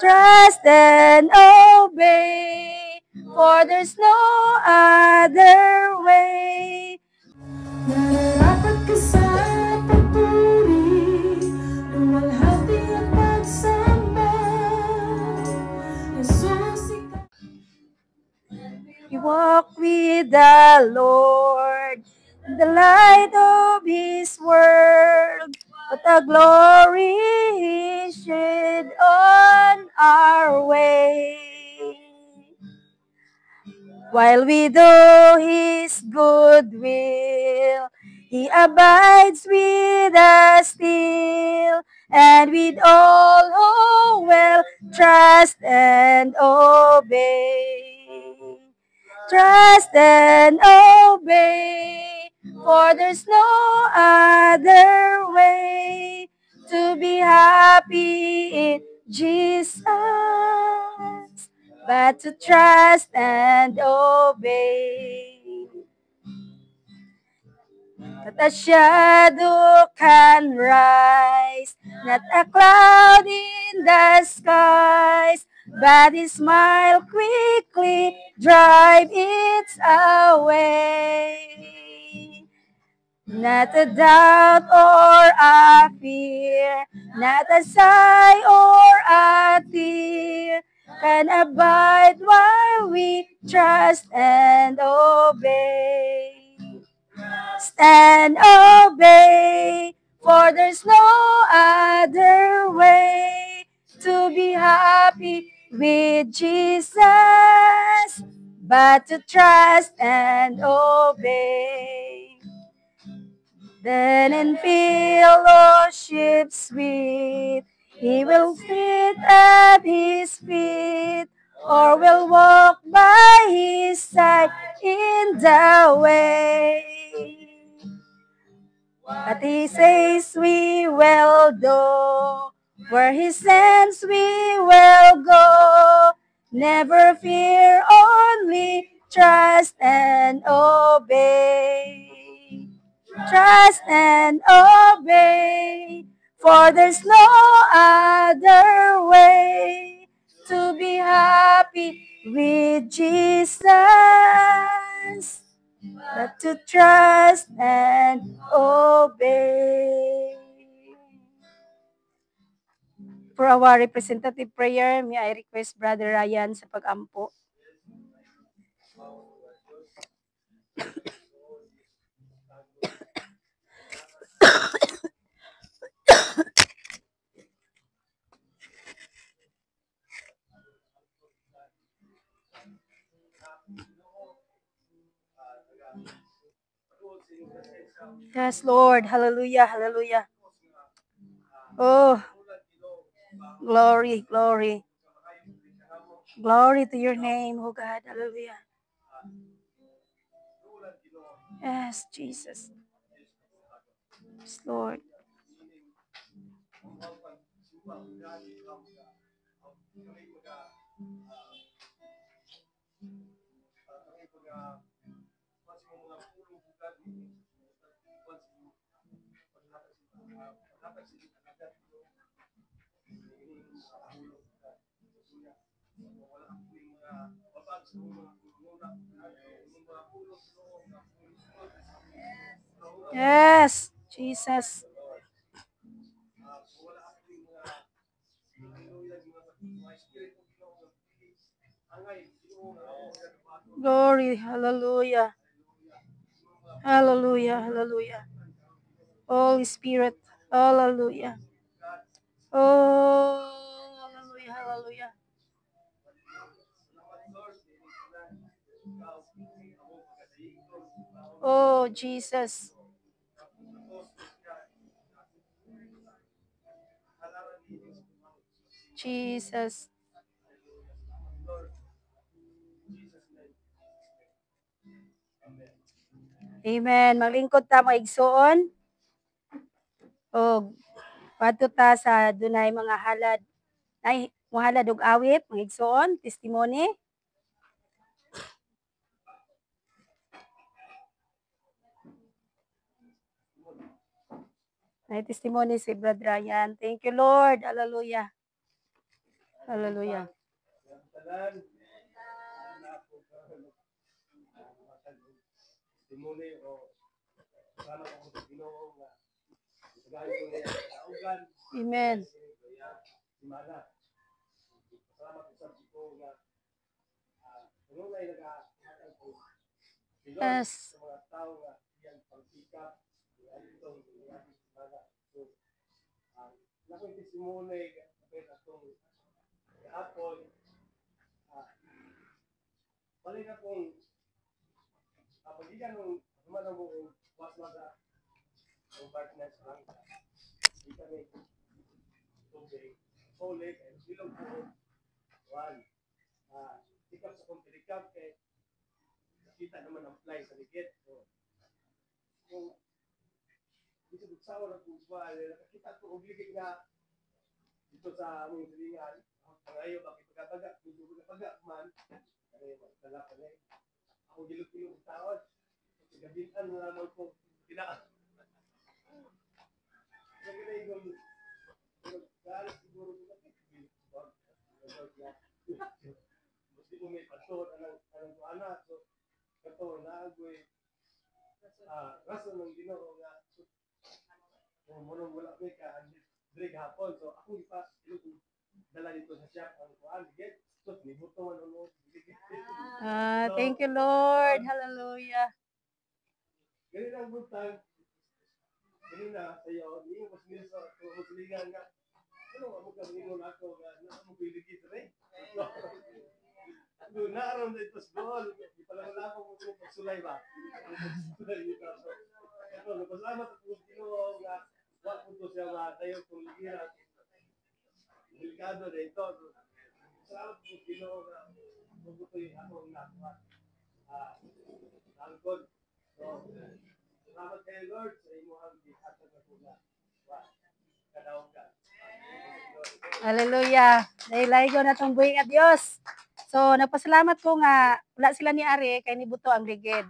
trust and obey, for there's no other way. Nararapat ka sa pagpuri, luwalhati at pagsamba. Jesus, ikaw. We walk with the Lord in the light of His world, but the glory He shed on our way. While we do His good will, He abides with us still, and with all who will trust and obey. Trust and obey, for there's no other way to be happy in Jesus, but to trust and obey. Not a shadow can rise, not a cloud in the skies, but His smile quickly drive it away. Not a doubt or a fear, not a sigh or a tear, can abide while we trust and obey. Stand, obey, for there's no other way to be happy with Jesus, but to trust and obey. Then in fellowship sweet, He will sit at His feet, or will walk by His side in the way. What He says we will do, where He sends we will go. Never fear, only trust and obey. Trust and obey, for there's no other way to be happy with Jesus, but to trust and obey. For our representative prayer, may I request Brother Ryan sa pag-ampo. Yes, Lord. Hallelujah, hallelujah. Oh, glory, glory. Glory to your name, oh God. Hallelujah. Yes, Jesus. Yes, Lord. Yes, Jesus. Glory, hallelujah. Hallelujah, hallelujah. Holy Spirit, hallelujah. Oh, hallelujah, hallelujah. Oh, Jesus. Jesus. Amen. Maglingkod ta mga igsoon. O, padto ta sa dunay mga halad. Ay, halad og awit, mga igsoon, testimony. Ay, testimony si Brother Ryan. Thank you, Lord. Hallelujah. Hallelujah. Amen. Yes. Thank you, Lord. Hallelujah. Hallelujah. Dahil na itong buhay nga Diyos. So, nagpasalamat ko nga, wala sila ni Ari, kay ni Buto ang ligid.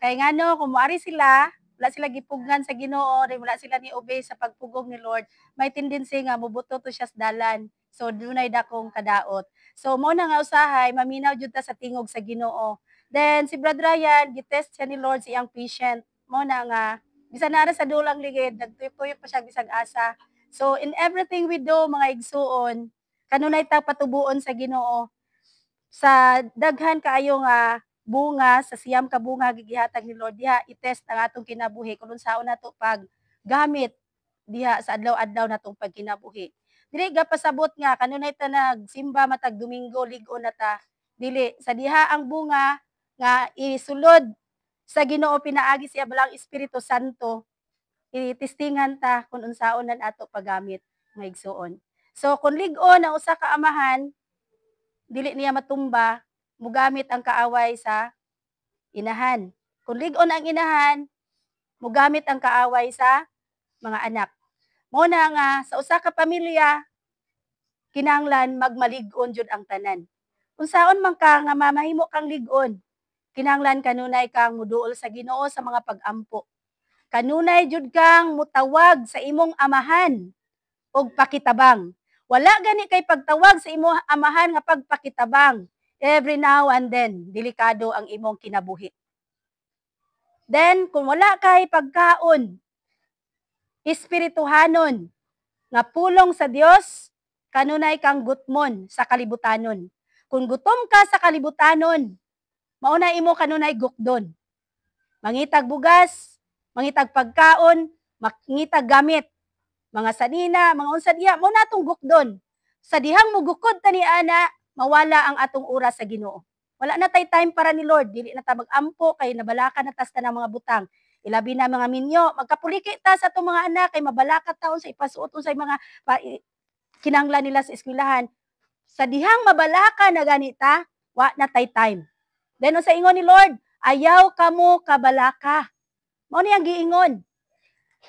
Kay nga no, kung moari sila, wala sila gipugnan sa Ginoo, wala sila ni obey sa pagpugong ni Lord, may tendency nga mubuto to siya sa dalan. So, dunay dakong kadaot. So, mo na nga usahay, maminaw jud ta sa tingog sa Ginoo. Then, si Brother Ryan, gitest siya ni Lord siyang patient. Mo na nga, bisan na sa dulang ligid, nagtuyok-tuyok pa siya bisag asa. So, in everything we do, mga igsuon, kanunay ta patubuon sa Ginoo. Sa daghan kaayo nga bunga, sa siyam ka bunga gigihatag ni Lord diha, i-test ang atong kinabuhi kung unsaon nato pag gamit diha sa adlaw-adlaw natong pagkinabuhi. Dili ga pasabot nga kanunay ta nagsimba matag Domingo lig-on na ta. Dili sa diha ang bunga nga isulod sa Ginoo pinaagi siya balang Espiritu Santo. Itistingan ta kung unsaon nan ato paggamit nga igsuon. So kung lig-on ang usa ka amahan, dili niya matumba, mugamit ang kaaway sa inahan. Kung lig-on ang inahan, mugamit ang kaaway sa mga anak. Muna nga sa usa ka pamilya, kinahanglan magmalig-on jud ang tanan. Unsaon man ka nga mamahimo kang lig-on, kinahanglan kanunay kang muduol sa Ginoo sa mga pag-ampo. Kanunay jud kang mutawag sa imong amahan og pakitabang. Wala gani kay pagtawag sa imong amahan nga pagpakitabang. Every now and then, delikado ang imong kinabuhi. Then, kung wala kay pagkaon, espirituhanon, nga pulong sa Dios, kanunay kang gutmon sa kalibutanon. Kung gutom ka sa kalibutanon, mauna imo kanunay gukdon. Mangitag bugas, mangitag pagkaon, mangitag gamit, mga sanina, mga unsa diha, mo natong gukdon. Sa dihang mugukod ta ni ana, mawala ang atong oras sa Ginoo. Wala na tay time para ni Lord, dili na ta mag-ampo kay nabalakan na tas ta ng mga butang. Ilabi na mga minyo, magkapuliki ta sa atong mga anak kay mabalakat taon sa ipasuot unsay mga kinahanglan nila sa eskwelahan. Sa dihang mabalaka na ganita, wa na tay time. Then sa ingon ni Lord, ayaw kamo kabalaka. Mao ni ang giingon.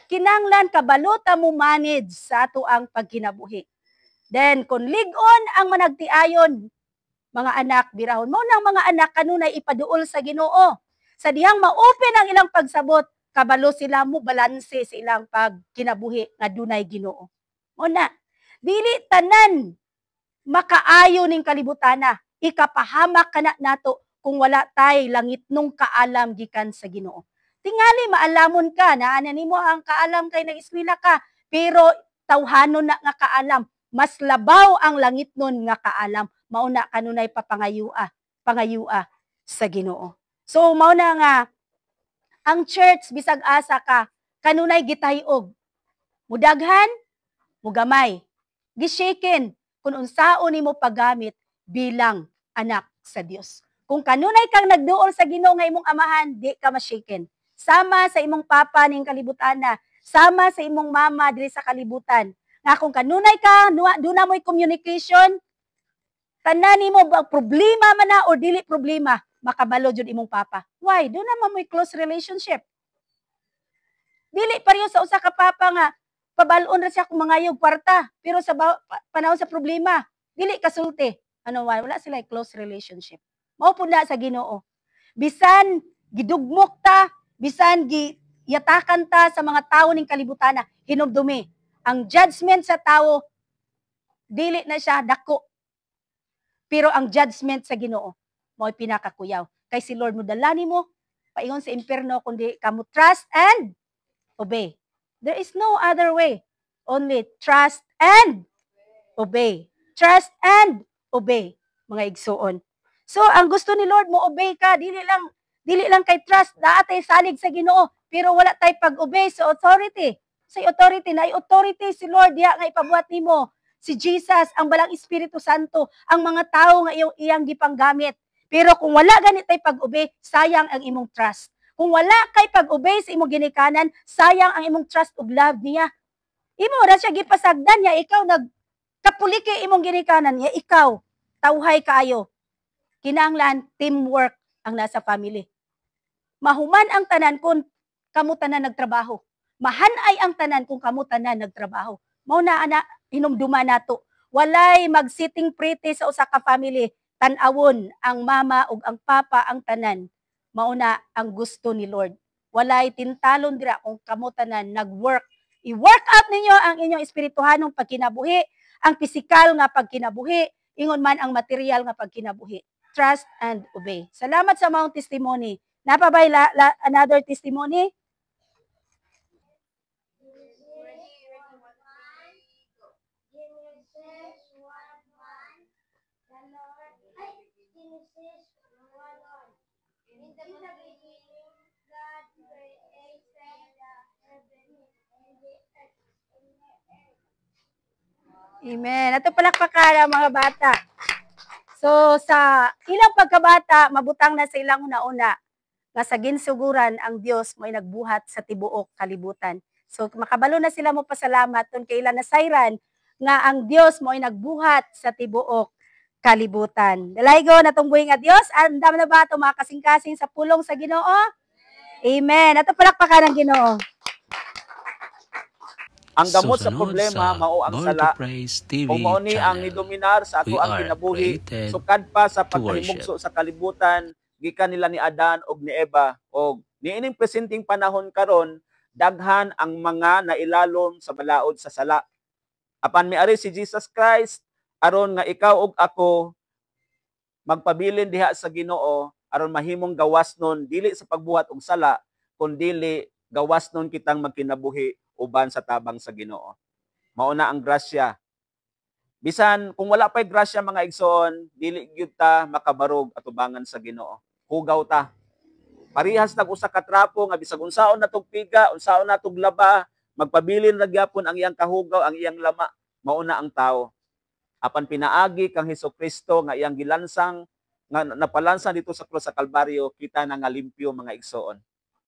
Kinahanglan kabalo ta mo manage sa ato ang pagkinabuhi. Then kung lig-on ang managtiayon, mga anak birahon mo nang mga anak kanunay ipaduol sa Ginoo. Sa dihang ma-open ang ilang pagsabot, kabalo sila mo balanse sa ilang pagkinabuhi nga dunay Ginoo. Mo na, dili tanan makaayo ning kalibutana. Ikapahamak kana nato kung wala tay langit nung kaalam gikan sa Ginoo. Tingali maalamon ka na nimo ang kaalam kay nag-eskwela ka, pero tawhanon na nga kaalam. Mas labaw ang langit nun nga kaalam. Mauna kanunay pangayua sa Ginoo. So mao na nga ang church bisag asa ka kanunay gitayog. Mudaghan, mugamay. Gishaken kung unsaon nimo paggamit bilang anak sa Dios. Kung kanunay kang nagduol sa Ginoo nga imong amahan, di ka ma-shaken. Sama sa imong papa ning kalibutana, sama sa imong mama diri sa kalibutan. Nga kung kanunay ka, doon na mo'y communication, tanan nimo ba problema man na o dili problema, makabalo jud imong papa. Why? Doon na mo'y close relationship. Dili pareho sa usa ka papa nga pabalon ra siya kung mangayog kwarta, pero sa panahon sa problema, dili kasulti. Ano why? Wala sila close relationship. Mao pud na sa Ginoo. Bisan gidugmok ta, bisan giyatakan ta sa mga tawo ning kalibutana, hinumdumi. Ang judgment sa tawo dili na siya dako. Pero ang judgment sa Ginoo mao'y pinakakuyaw. Kay si Lord mo dala nimo paingon sa impierno kundi kamo trust and obey. There is no other way. Only trust and obey. Trust and obey, mga igsuon. So, ang gusto ni Lord mo obey ka, dili lang kay trust, daatay salig sa Ginoo, pero wala tay pag-obey sa authority. Sa authority na authority si Lord diha nga ipabuhat nimo. Si Jesus, ang balang Espiritu Santo, ang mga tao nga iyang gipanggamit. Pero kung wala ganit tay pag-obey, sayang ang imong trust. Kung wala kay pag-obey sa imong ginikanan, sayang ang imong trust ug love niya. Imo ra siya gipasagdan niya, ikaw nagkapuliki imong ginikanan niya, ikaw tawhay kaayo. Kinahanglan teamwork ang nasa family. Mahuman ang tanan kung kamo tanan nagtrabaho. Mahanay ang tanan kung kamo tanan nagtrabaho. Mao na ana hinumduma nato. Walay mag-sitting pretty sa usa ka family. Tan-awon ang mama ug ang papa ang tanan. Mao na ang gusto ni Lord. Walay tintalon dira kung kamo tanan nag-work. I-work out ninyo ang inyong espirituhanong pagkinabuhi, ang pisikal nga pagkinabuhi, ingon man ang material nga pagkinabuhi. Trust and obey. Salamat sa maong testimony. Napabay another testimony? Amen. Ato palakpakan ang mga bata. So, sa ilang pagkabata, mabutang na sa ilang una-una, nga sa ginsuguran ang Dios mo'y nagbuhat sa tibuok kalibutan. So, makabalo na sila mo pasalamat tun kay ilan na sayran, nga ang Dios mo'y nagbuhat sa tibuok kalibutan. Dalaygo na tungbuhin nga Dios, andam na ba ito mga kasing-kasing sa pulong sa Ginoo? Amen. Ato palakpakan ang Ginoo. Ang gamot sa Susunod problema sa mao ang Born sala. to Praise TV Kung mao ni ang channel. nidominar sa ato We ang are kinabuhi, created sukad pa sa to pagkahimugso sa kalibutan, gikan nila ni Adan og ni Eva, og niining presenting panahon karon, daghan ang mga nailalom sa balaod sa sala. Apan miari si Jesus Christ aron nga ikaw ug ako magpabilin diha sa Ginoo aron mahimong gawasnon dili sa pagbuhat og sala kundi gawasnon kitang magkinabuhi uban sa tabang sa Ginoo. Mao na ang grasya. Bisan kung wala pa'y grasya mga igsoon, dili gyud ta makabarog atubangan sa Ginoo. Hugaw ta. Parihas nag usa ka trapo nga bisag unsaon natog piga, unsaon natog laba, magpabilin ra gyapon ang iyang kahugaw, ang iyang lama, mao na ang tawo. Apan pinaagi kang Hesukristo nga iyang gilansang nga napalansang dito sa krus sa Kalbaryo, kita na nga limpyo mga igsoon.